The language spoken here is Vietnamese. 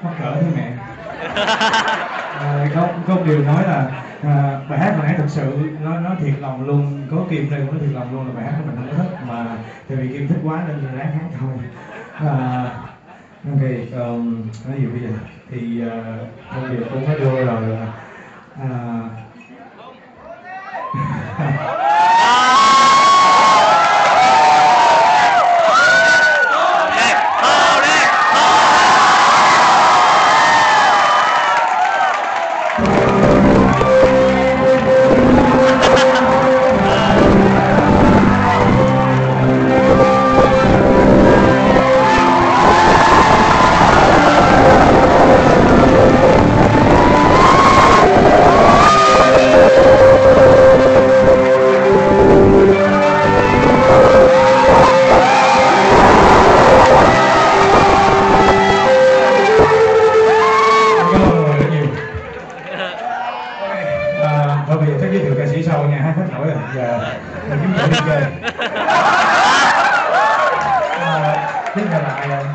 mắc cỡ thế mẹ. Có một điều nói là bài hát hồi nãy thật sự nói thiệt lòng luôn, có Kim đây cũng nói thiệt lòng luôn là bài hát của mình không có thích, mà tại vì Kim thích quá nên là ráng hát thôi. Ok, nói gì bây giờ thì thông điệp cũng phải đưa rồi. Thôi bây giờ chắc giới thiệu ca sĩ sau nha, hát hết nổi rồi, giờ mình kiếm người đi chơi. Biết là ai không?